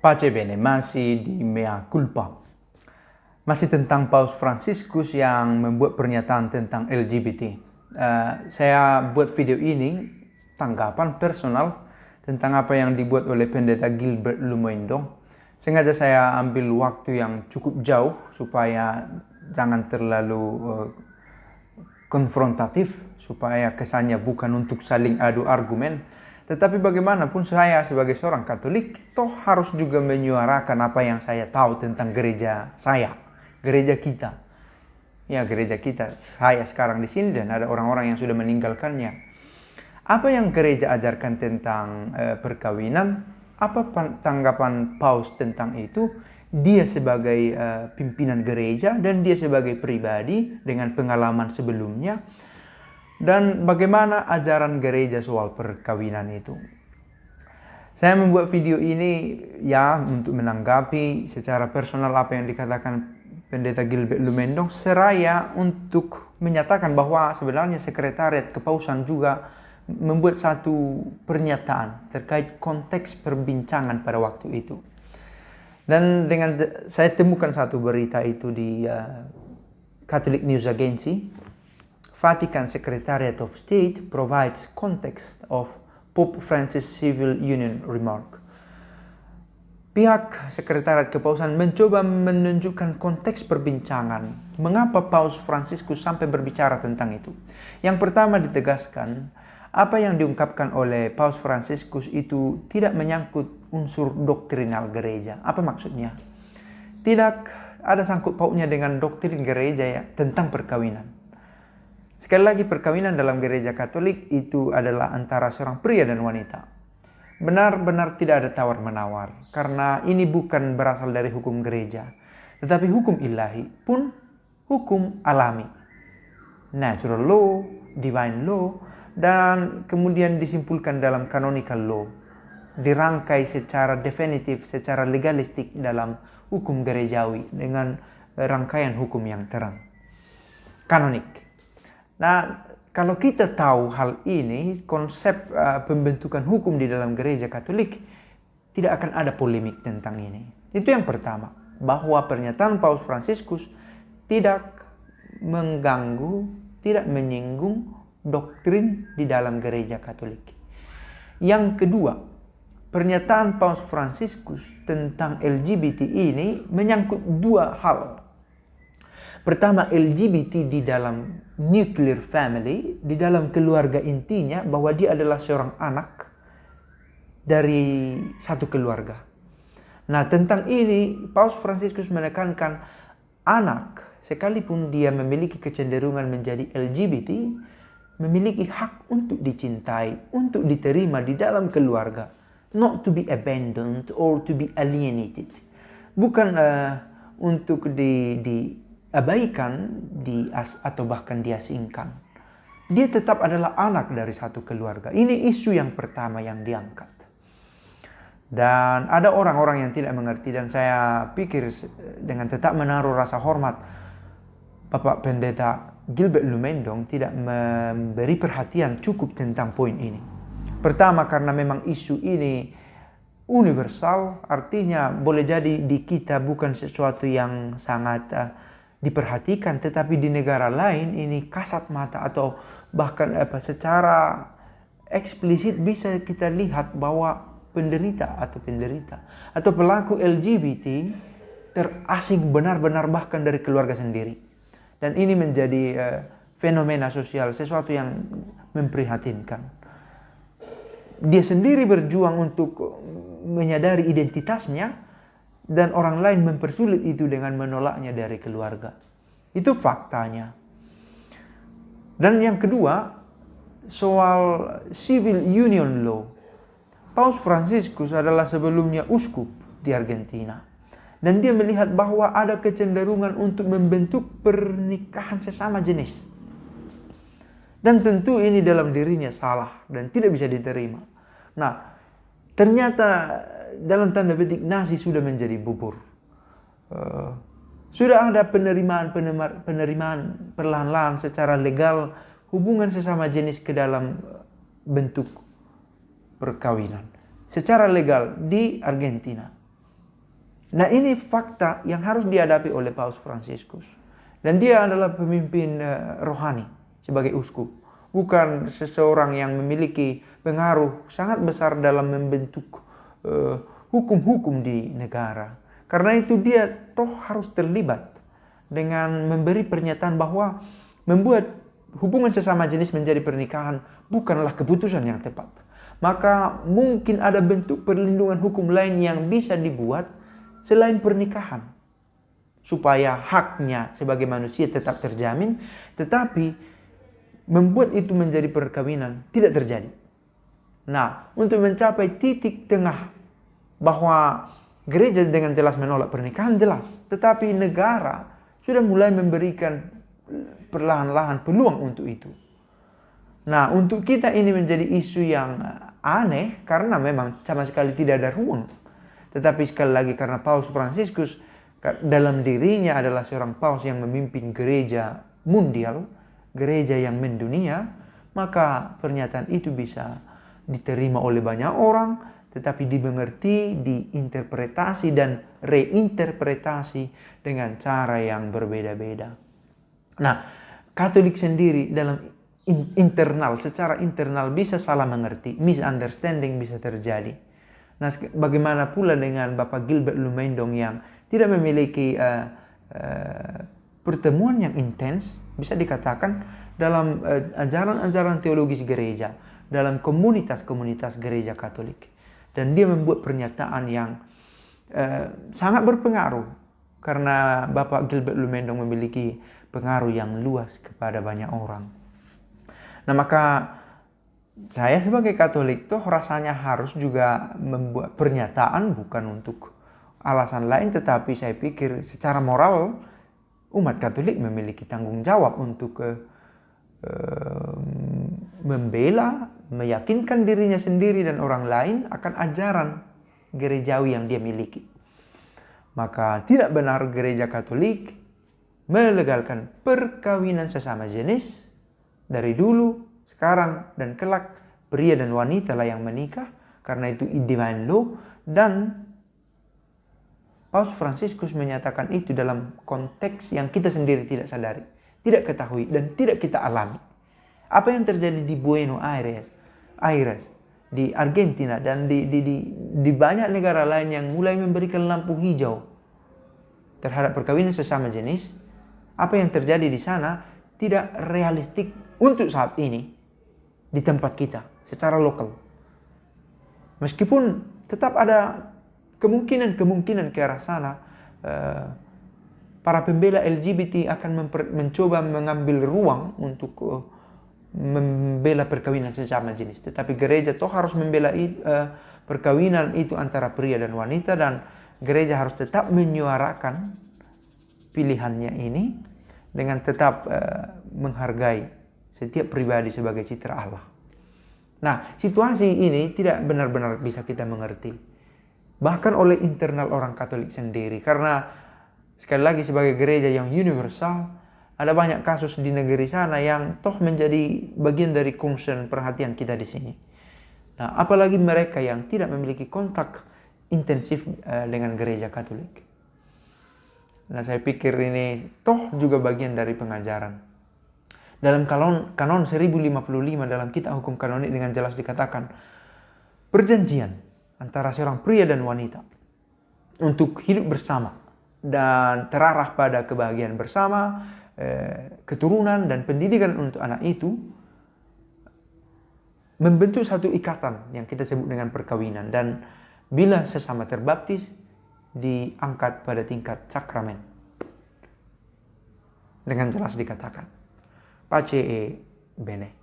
Pace bene, masih di mea culpa. Masih tentang Paus Fransiskus yang membuat pernyataan tentang LGBT. Saya buat video ini tanggapan personal tentang apa yang dibuat oleh pendeta Gilbert Lumendong. Sengaja saya ambil waktu yang cukup jauh supaya jangan terlalu konfrontatif, supaya kesannya bukan untuk saling adu argumen. Tetapi bagaimanapun saya sebagai seorang Katolik toh harus juga menyuarakan apa yang saya tahu tentang gereja saya, gereja kita. Ya, gereja kita. Saya sekarang di sini dan ada orang-orang yang sudah meninggalkannya. Apa yang gereja ajarkan tentang perkawinan? Apa tanggapan Paus tentang itu? Dia sebagai pimpinan gereja dan dia sebagai pribadi dengan pengalaman sebelumnya. Dan bagaimana ajaran gereja soal perkawinan itu. Saya membuat video ini ya untuk menanggapi secara personal apa yang dikatakan pendeta Gilbert Lumendong, seraya untuk menyatakan bahwa sebenarnya sekretariat kepausan juga membuat satu pernyataan terkait konteks perbincangan pada waktu itu. Dan dengan saya temukan satu berita itu di Catholic News Agency. Vatican Secretariat of State provides context of Pope Francis Civil Union remark. Pihak Sekretariat Kepausan mencoba menunjukkan konteks perbincangan. Mengapa Paus Fransiskus sampai berbicara tentang itu? Yang pertama ditegaskan, apa yang diungkapkan oleh Paus Fransiskus itu tidak menyangkut unsur doktrinal gereja. Apa maksudnya? Tidak ada sangkut pautnya dengan doktrin gereja ya, tentang perkawinan. Sekali lagi, perkawinan dalam gereja Katolik itu adalah antara seorang pria dan wanita. Benar-benar tidak ada tawar-menawar, karena ini bukan berasal dari hukum gereja, tetapi hukum ilahi pun hukum alami. Natural law, divine law, dan kemudian disimpulkan dalam canonical law. Dirangkai secara definitif, secara legalistik dalam hukum gerejawi dengan rangkaian hukum yang terang. Kanonik. Nah, kalau kita tahu hal ini, konsep pembentukan hukum di dalam gereja Katolik, tidak akan ada polemik tentang ini. Itu yang pertama, bahwa pernyataan Paus Fransiskus tidak mengganggu, tidak menyinggung doktrin di dalam gereja Katolik. Yang kedua, pernyataan Paus Fransiskus tentang LGBT ini menyangkut dua hal. Pertama, LGBT di dalam nuclear family, di dalam keluarga intinya, bahwa dia adalah seorang anak dari satu keluarga. Nah, tentang ini Paus Fransiskus menekankan anak, sekalipun dia memiliki kecenderungan menjadi LGBT, memiliki hak untuk dicintai, untuk diterima di dalam keluarga, not to be abandoned or to be alienated. Bukan untuk diabaikan atau bahkan diasingkan. Dia tetap adalah anak dari satu keluarga. Ini isu yang pertama yang diangkat. Dan ada orang-orang yang tidak mengerti, dan saya pikir dengan tetap menaruh rasa hormat, Bapak Pendeta Gilbert Lumendong tidak memberi perhatian cukup tentang poin ini. Pertama, karena memang isu ini universal, artinya boleh jadi di kita bukan sesuatu yang sangat diperhatikan, tetapi di negara lain ini kasat mata atau bahkan secara eksplisit bisa kita lihat bahwa penderita atau pelaku LGBT terasing benar-benar bahkan dari keluarga sendiri. Dan ini menjadi fenomena sosial, sesuatu yang memprihatinkan. Dia sendiri berjuang untuk menyadari identitasnya, dan orang lain mempersulit itu dengan menolaknya dari keluarga. Itu faktanya. Dan yang kedua, soal civil union law. Paus Fransiskus adalah sebelumnya uskup di Argentina. Dan dia melihat bahwa ada kecenderungan untuk membentuk pernikahan sesama jenis. Dan tentu ini dalam dirinya salah dan tidak bisa diterima. Nah, ternyata dalam tanda petik nasi sudah menjadi bubur. Sudah ada penerimaan perlahan-lahan secara legal hubungan sesama jenis ke dalam bentuk perkawinan. Secara legal di Argentina. Nah, ini fakta yang harus dihadapi oleh Paus Fransiskus. Dan dia adalah pemimpin rohani sebagai uskup. Bukan seseorang yang memiliki pengaruh sangat besar dalam membentuk hukum-hukum di negara. Karena itu dia toh harus terlibat dengan memberi pernyataan bahwa membuat hubungan sesama jenis menjadi pernikahan bukanlah keputusan yang tepat. Maka mungkin ada bentuk perlindungan hukum lain yang bisa dibuat selain pernikahan, supaya haknya sebagai manusia tetap terjamin, tetapi membuat itu menjadi perkawinan tidak terjadi. Nah, untuk mencapai titik tengah bahwa gereja dengan jelas menolak pernikahan, jelas, tetapi negara sudah mulai memberikan perlahan-lahan peluang untuk itu. Nah, untuk kita ini menjadi isu yang aneh karena memang sama sekali tidak ada ruang. Tetapi sekali lagi karena Paus Fransiskus dalam dirinya adalah seorang paus yang memimpin gereja mundial, gereja yang mendunia, maka pernyataan itu bisa diterima oleh banyak orang, tetapi dimengerti, diinterpretasi dan reinterpretasi dengan cara yang berbeda-beda. Nah, Katolik sendiri dalam internal, secara internal bisa salah mengerti, misunderstanding bisa terjadi. Nah, bagaimana pula dengan Bapak Gilbert Lumendong yang tidak memiliki pertemuan yang intens, bisa dikatakan dalam ajaran-ajaran teologis gereja, dalam komunitas-komunitas gereja Katolik. Dan dia membuat pernyataan yang sangat berpengaruh karena Bapak Gilbert Lumendong memiliki pengaruh yang luas kepada banyak orang. Nah, maka saya sebagai Katolik tuh rasanya harus juga membuat pernyataan bukan untuk alasan lain, tetapi saya pikir secara moral umat Katolik memiliki tanggung jawab untuk membela, meyakinkan dirinya sendiri dan orang lain akan ajaran gerejawi yang dia miliki. Maka tidak benar gereja Katolik melegalkan perkawinan sesama jenis dari dulu, sekarang, dan kelak. Pria dan wanita lah yang menikah karena itu divine law, dan Paus Fransiskus menyatakan itu dalam konteks yang kita sendiri tidak sadari, tidak ketahui, dan tidak kita alami. Apa yang terjadi di Buenos Aires, di Argentina, dan di banyak negara lain yang mulai memberikan lampu hijau terhadap perkawinan sesama jenis, apa yang terjadi di sana tidak realistik untuk saat ini di tempat kita secara lokal. Meskipun tetap ada kemungkinan ke arah sana, para pembela LGBT akan mencoba mengambil ruang untuk membela perkawinan sesama jenis. Tetapi gereja toh harus membela perkawinan itu antara pria dan wanita, dan gereja harus tetap menyuarakan pilihannya ini dengan tetap menghargai setiap pribadi sebagai citra Allah. Nah, situasi ini tidak benar-benar bisa kita mengerti, bahkan oleh internal orang Katolik sendiri, karena sekali lagi sebagai gereja yang universal, ada banyak kasus di negeri sana yang toh menjadi bagian dari concern perhatian kita di sini. Nah, apalagi mereka yang tidak memiliki kontak intensif dengan gereja Katolik. Nah, saya pikir ini toh juga bagian dari pengajaran. Dalam kanon 1055 dalam kitab hukum kanonik dengan jelas dikatakan perjanjian antara seorang pria dan wanita untuk hidup bersama dan terarah pada kebahagiaan bersama, keturunan dan pendidikan untuk anak itu membentuk satu ikatan yang kita sebut dengan perkawinan, dan bila sesama terbaptis diangkat pada tingkat sakramen. Dengan jelas dikatakan Pace e bene.